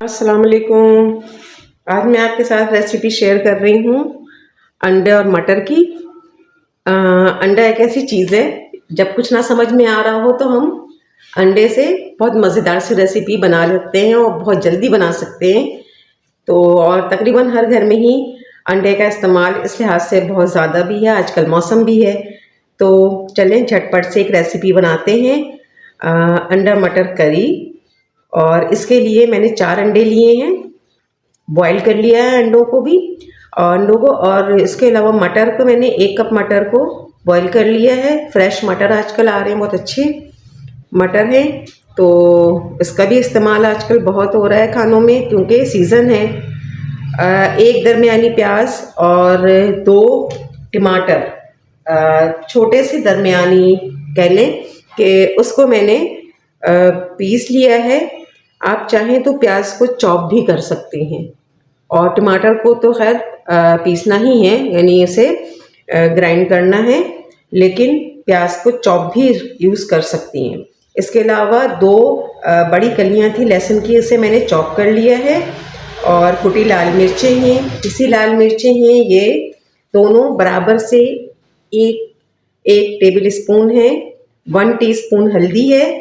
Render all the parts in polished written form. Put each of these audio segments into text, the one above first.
अस्सलाम वालेकुम। आज मैं आपके साथ रेसिपी शेयर कर रही हूँ अंडे और मटर की। अंडा एक ऐसी चीज़ है, जब कुछ ना समझ में आ रहा हो तो हम अंडे से बहुत मज़ेदार सी रेसिपी बना लेते हैं और बहुत जल्दी बना सकते हैं। तो और तकरीबन हर घर में ही अंडे का इस्तेमाल इस लिहाज से बहुत ज़्यादा भी है, आजकल मौसम भी है। तो चलें झटपट से एक रेसिपी बनाते हैं, अंडा मटर करी। और इसके लिए मैंने 4 अंडे लिए हैं, बॉईल कर लिया है अंडों को भी, और अंडों को, और इसके अलावा मटर को मैंने 1 कप मटर को बॉईल कर लिया है। फ्रेश मटर आजकल आ रहे हैं, बहुत अच्छे मटर हैं, तो इसका भी इस्तेमाल आजकल बहुत हो रहा है खानों में क्योंकि सीज़न है। 1 दरमियानी प्याज और 2 टमाटर, छोटे से दरमियानी कह लें, कि उसको मैंने पीस लिया है। आप चाहें तो प्याज को चॉप भी कर सकते हैं, और टमाटर को तो खैर पीसना ही है, यानी इसे ग्राइंड करना है, लेकिन प्याज को चॉप भी यूज़ कर सकती हैं। इसके अलावा 2 बड़ी कलियां थी लहसुन की, इसे मैंने चॉप कर लिया है। और कुटी लाल मिर्चें हैं, पिसी लाल मिर्चें हैं, ये दोनों बराबर से एक टेबल स्पून है। 1 टीस्पून हल्दी है,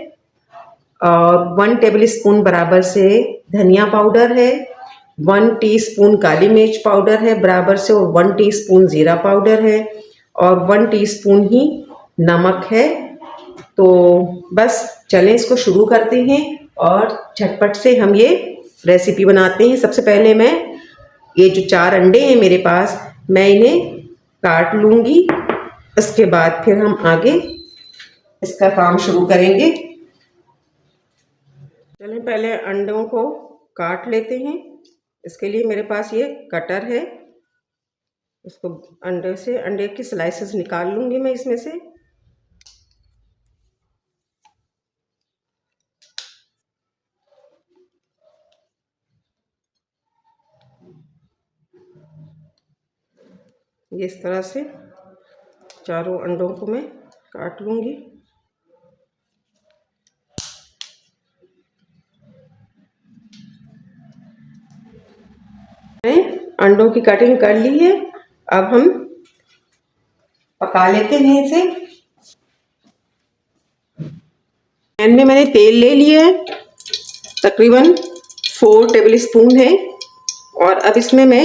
और 1 टेबल स्पून बराबर से धनिया पाउडर है। 1 टीस्पून काली मिर्च पाउडर है बराबर से, और 1 टीस्पून ज़ीरा पाउडर है, और 1 टीस्पून ही नमक है। तो बस चलें इसको शुरू करते हैं और झटपट से हम ये रेसिपी बनाते हैं। सबसे पहले मैं ये जो 4 अंडे हैं मेरे पास, मैं इन्हें काट लूँगी। इसके बाद फिर हम आगे इसका काम शुरू करेंगे। चलें पहले अंडों को काट लेते हैं। इसके लिए मेरे पास ये कटर है, इसको अंडे की स्लाइसेस निकाल लूँगी मैं इसमें से। ये इस तरह से चारों अंडों को मैं काट लूँगी। मैंने अंडों की कटिंग कर ली है, अब हम पका लेते हैं इसे। पैन में मैंने तेल ले लिया है, तकरीबन 4 टेबल स्पून है, और अब इसमें मैं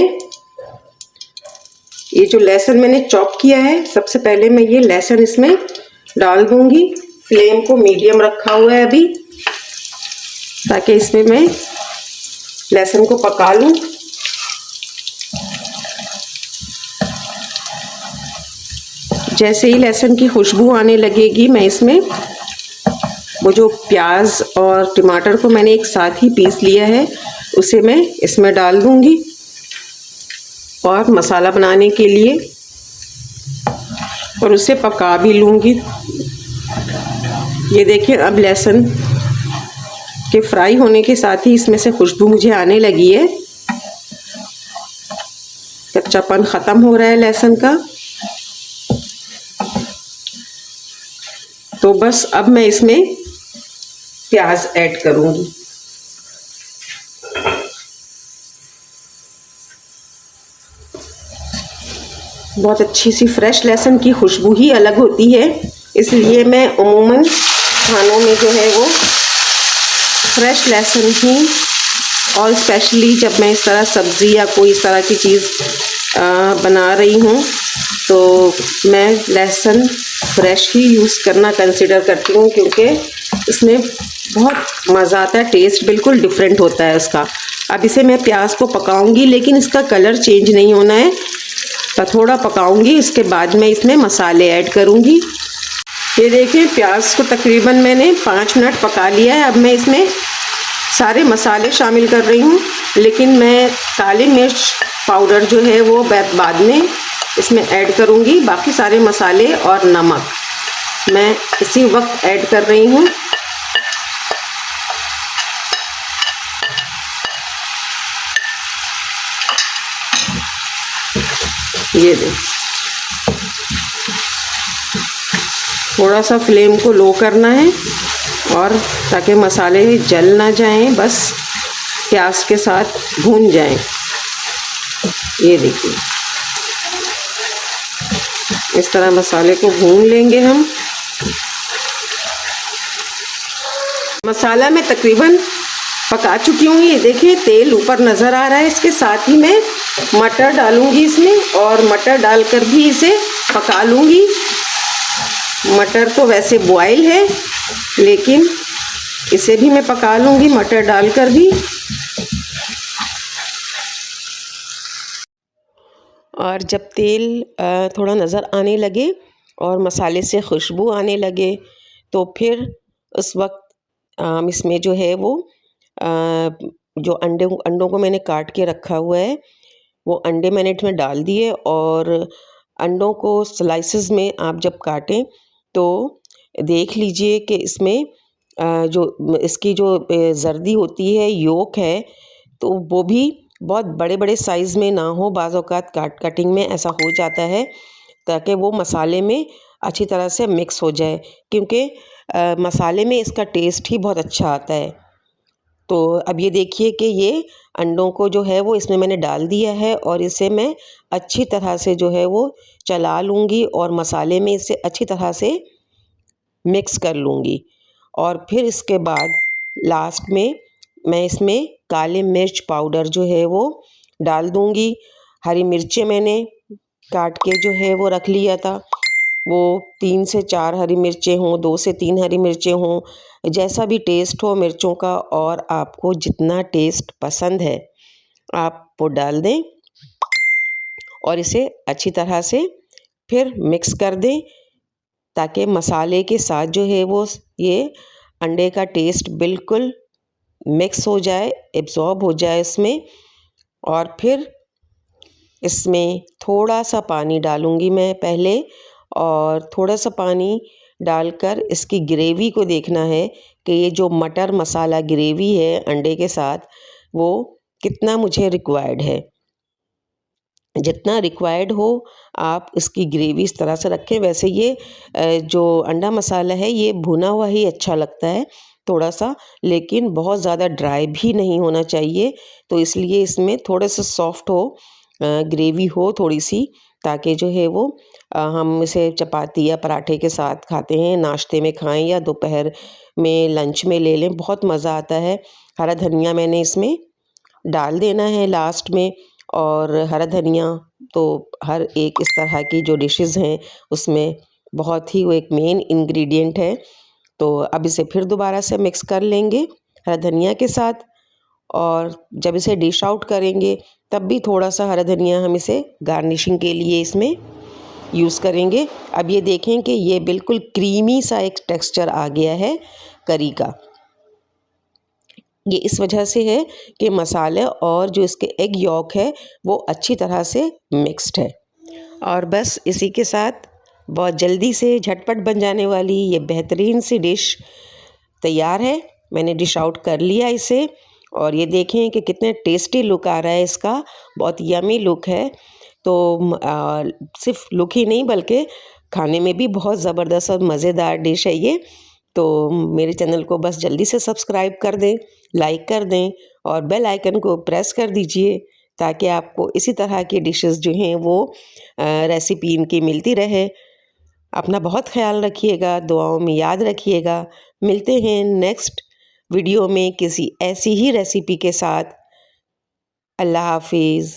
ये जो लहसुन मैंने चॉप किया है, सबसे पहले मैं ये लहसुन इसमें डाल दूंगी। फ्लेम को मीडियम रखा हुआ है अभी, ताकि इसमें मैं लहसुन को पका लूं। जैसे ही लहसुन की खुशबू आने लगेगी, मैं इसमें वो जो प्याज और टमाटर को मैंने एक साथ ही पीस लिया है, उसे मैं इसमें डाल दूंगी, और मसाला बनाने के लिए, और उसे पका भी लूँगी। ये देखिए, अब लहसुन के फ्राई होने के साथ ही इसमें से खुशबू मुझे आने लगी है, कच्चापन ख़त्म हो रहा है लहसुन का। तो बस अब मैं इसमें प्याज ऐड करूँगी। बहुत अच्छी सी फ्रेश लहसुन की खुशबू ही अलग होती है, इसलिए मैं अमूमन खानों में जो है वो फ्रेश लहसुन ही, और स्पेशली जब मैं इस तरह सब्ज़ी या कोई इस तरह की चीज़ बना रही हूँ, तो मैं लहसुन फ्रेश ही यूज़ करना कंसिडर करती हूँ, क्योंकि इसमें बहुत मज़ा आता है, टेस्ट बिल्कुल डिफरेंट होता है इसका। अब इसे मैं प्याज को पकाऊंगी, लेकिन इसका कलर चेंज नहीं होना है, तो थोड़ा पकाऊंगी। इसके बाद मैं इसमें मसाले ऐड करूंगी। ये देखिए, प्याज को तकरीबन मैंने 5 मिनट पका लिया है। अब मैं इसमें सारे मसाले शामिल कर रही हूँ, लेकिन मैं काली मिर्च पाउडर जो है वो बाद में इसमें ऐड करूँगी। बाकी सारे मसाले और नमक मैं इसी वक्त ऐड कर रही हूँ। ये देख, थोड़ा सा फ्लेम को लो करना है, और ताकि मसाले जल ना जाएं, बस प्याज के साथ भून जाएं। ये देखिए, इस तरह मसाले को भून लेंगे हम। मसाला मैं तकरीबन पका चुकी हूँ। ये देखिए तेल ऊपर नज़र आ रहा है। इसके साथ ही मैं मटर डालूंगी इसमें, और मटर डालकर भी इसे पका लूँगी। मटर तो वैसे बॉयल है, लेकिन इसे भी मैं पका लूँगी मटर डालकर भी। और जब तेल थोड़ा नज़र आने लगे और मसाले से खुशबू आने लगे, तो फिर उस वक्त इसमें जो है वो जो अंडों को मैंने काट के रखा हुआ है, वो अंडे मैंने इसमें डाल दिए। और अंडों को स्लाइसेस में आप जब काटें तो देख लीजिए कि इसमें जो इसकी जो जर्दी होती है, योक है, तो वो भी बहुत बड़े बड़े साइज़ में ना हो। बाज़ औक़ात कटिंग में ऐसा हो जाता है, ताकि वो मसाले में अच्छी तरह से मिक्स हो जाए, क्योंकि मसाले में इसका टेस्ट ही बहुत अच्छा आता है। तो अब ये देखिए कि ये अंडों को जो है वो इसमें मैंने डाल दिया है, और इसे मैं अच्छी तरह से जो है वो चला लूँगी और मसाले में इसे अच्छी तरह से मिक्स कर लूँगी। और फिर इसके बाद लास्ट में मैं इसमें काले मिर्च पाउडर जो है वो डाल दूँगी। हरी मिर्चें मैंने काट के जो है वो रख लिया था, वो 3 से 4 हरी मिर्चें हों, 2 से 3 हरी मिर्चें हों, जैसा भी टेस्ट हो मिर्चों का, और आपको जितना टेस्ट पसंद है आप वो डाल दें। और इसे अच्छी तरह से फिर मिक्स कर दें, ताकि मसाले के साथ जो है वो ये अंडे का टेस्ट बिल्कुल मिक्स हो जाए, एब्ज़ॉर्ब हो जाए इसमें। और फिर इसमें थोड़ा सा पानी डालूँगी मैं पहले, और थोड़ा सा पानी डालकर इसकी ग्रेवी को देखना है कि ये जो मटर मसाला ग्रेवी है अंडे के साथ, वो कितना मुझे रिक्वायर्ड है। जितना रिक्वायर्ड हो आप इसकी ग्रेवी इस तरह से रखें। वैसे ये जो अंडा मसाला है ये भुना हुआ ही अच्छा लगता है थोड़ा सा, लेकिन बहुत ज़्यादा ड्राई भी नहीं होना चाहिए। तो इसलिए इसमें थोड़े से सॉफ्ट हो, ग्रेवी हो थोड़ी सी, ताकि जो है वो हम इसे चपाती या पराठे के साथ खाते हैं, नाश्ते में खाएं या दोपहर में लंच में ले लें, बहुत मज़ा आता है। हरा धनिया मैंने इसमें डाल देना है लास्ट में। और हरा धनिया तो हर एक इस तरह की जो डिशेज़ हैं उसमें बहुत ही वो एक मेन इंग्रेडिएंट है। तो अब इसे फिर दोबारा से मिक्स कर लेंगे हरा धनिया के साथ, और जब इसे डिश आउट करेंगे तब भी थोड़ा सा हरा धनिया हम इसे गार्निशिंग के लिए इसमें यूज़ करेंगे। अब ये देखें कि ये बिल्कुल क्रीमी सा एक टेक्सचर आ गया है करी का। ये इस वजह से है कि मसाले और जो इसके एग यॉक है वो अच्छी तरह से मिक्स्ड है। और बस इसी के साथ बहुत जल्दी से झटपट बन जाने वाली ये बेहतरीन सी डिश तैयार है। मैंने डिश आउट कर लिया इसे, और ये देखें कि कितने टेस्टी लुक आ रहा है इसका, बहुत यमी लुक है। तो सिर्फ लुक ही नहीं बल्कि खाने में भी बहुत ज़बरदस्त और मज़ेदार डिश है ये। तो मेरे चैनल को बस जल्दी से सब्सक्राइब कर दें, लाइक कर दें, और बेल आइकन को प्रेस कर दीजिए, ताकि आपको इसी तरह की डिशेस जो हैं वो रेसिपी इनकी मिलती रहे। अपना बहुत ख्याल रखिएगा, दुआओं में याद रखिएगा। मिलते हैं नेक्स्ट वीडियो में किसी ऐसी ही रेसिपी के साथ। अल्लाह हाफिज़।